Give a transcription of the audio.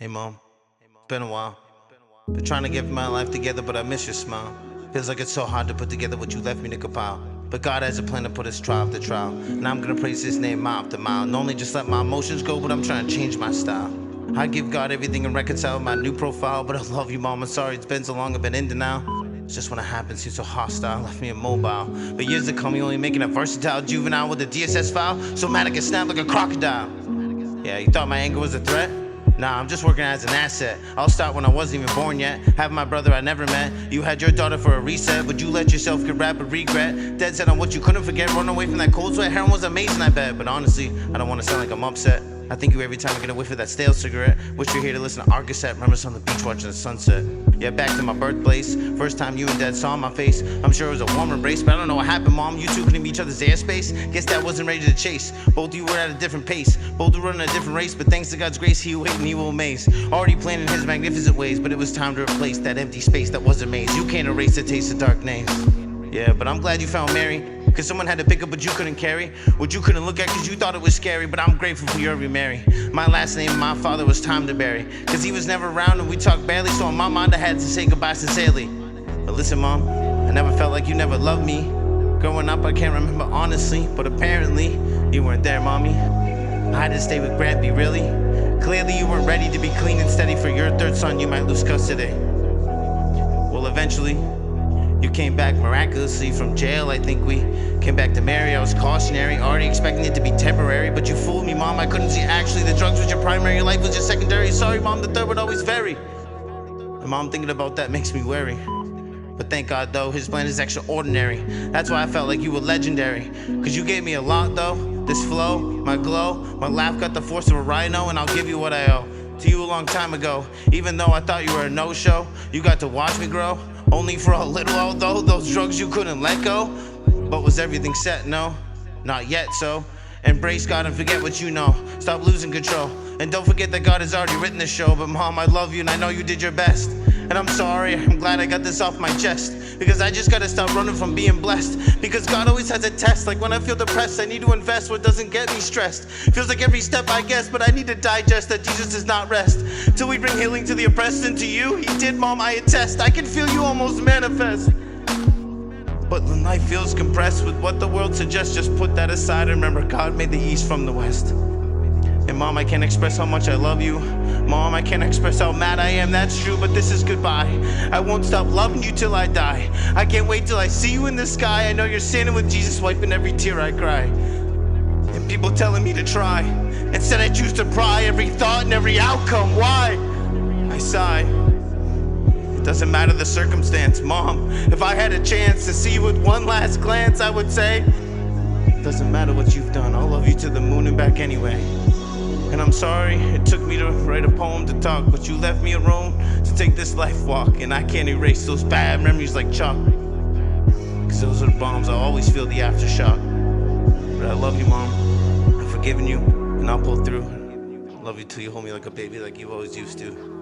Mom, it's been a while. Been trying to get my life together, but I miss your smile. Feels like it's so hard to put together what you left me to compile. But God has a plan to put us trial after trial. And I'm gonna praise his name mile after mile. Not only just let my emotions go, but I'm trying to change my style. I give God everything and reconcile my new profile. But I love you, Mom, I'm sorry it's been so long, I've been in denial. It's just when it happens, seems so hostile, left me immobile. But years to come, you only making a versatile juvenile with a DSS file. So mad I can snap like a crocodile. Yeah, you thought my anger was a threat? Nah, I'm just working as an asset. I'll start when I wasn't even born yet. Have my brother I never met. You had your daughter for a reset, but you let yourself get rapid regret. Dead set on what you couldn't forget. Run away from that cold sweat. Heroin was amazing, I bet. But honestly, I don't want to sound like I'm upset. I think you every time I get a whiff of that stale cigarette. Wish you're here to listen to our cassette. Remember us on the beach watching the sunset. Yeah, back to my birthplace. First time you and Dad saw my face. I'm sure it was a warm embrace, but I don't know what happened, Mom. You two couldn't be each other's airspace. Guess Dad wasn't ready to chase. Both of you were at a different pace. Both were running a different race, but thanks to God's grace, he will wait and he will amaze. Already planning his magnificent ways, but it was time to replace that empty space that was a maze. You can't erase the taste of dark names. Yeah, but I'm glad you found Mary. Cause someone had to pick up what you couldn't carry. What you couldn't look at cause you thought it was scary. But I'm grateful for your remarry. My last name and my father was time to bury. Cause he was never around and we talked barely. So in my mind I had to say goodbye sincerely. But listen, Mom, I never felt like you never loved me. Growing up I can't remember honestly. But apparently you weren't there, Mommy. I had to stay with Grampy, really. Clearly you weren't ready to be clean and steady. For your third son you might lose custody. Well, eventually you came back miraculously from jail. I think we came back to marry. I was cautionary, already expecting it to be temporary. But you fooled me, Mom, I couldn't see actually the drugs was your primary, your life was your secondary. Sorry, Mom, the third would always vary. And Mom, thinking about that makes me wary. But thank God though, his plan is extraordinary. That's why I felt like you were legendary. Cause you gave me a lot though. This flow, my glow, my laugh got the force of a rhino. And I'll give you what I owe to you a long time ago. Even though I thought you were a no-show, you got to watch me grow. Only for a little, although those drugs you couldn't let go. But was everything set? No, not yet. So embrace God and forget what you know. Stop losing control. And don't forget that God has already written the show. But Mom, I love you and I know you did your best. And I'm sorry, I'm glad I got this off my chest. Because I just gotta stop running from being blessed. Because God always has a test. Like when I feel depressed, I need to invest what doesn't get me stressed. Feels like every step I guess, but I need to digest that Jesus does not rest. Till we bring healing to the oppressed and to you. He did, Mom, I attest. I can feel you almost manifest. But when life feels compressed with what the world suggests, just put that aside and remember God made the east from the west. And Mom, I can't express how much I love you. Mom, I can't express how mad I am, that's true, but this is goodbye. I won't stop loving you till I die. I can't wait till I see you in the sky. I know you're standing with Jesus, wiping every tear I cry. And people telling me to try. Instead I choose to pry every thought and every outcome. Why? I sigh. It doesn't matter the circumstance, Mom. If I had a chance to see you with one last glance, I would say, it doesn't matter what you've done, I'll love you to the moon and back anyway. And I'm sorry, it took me to write a poem to talk, but you left me alone to take this life walk. And I can't erase those bad memories like chalk. Cause those are the bombs, I always feel the aftershock. But I love you, Mom, I've forgiven you, and I'll pull through. Love you till you hold me like a baby like you always used to.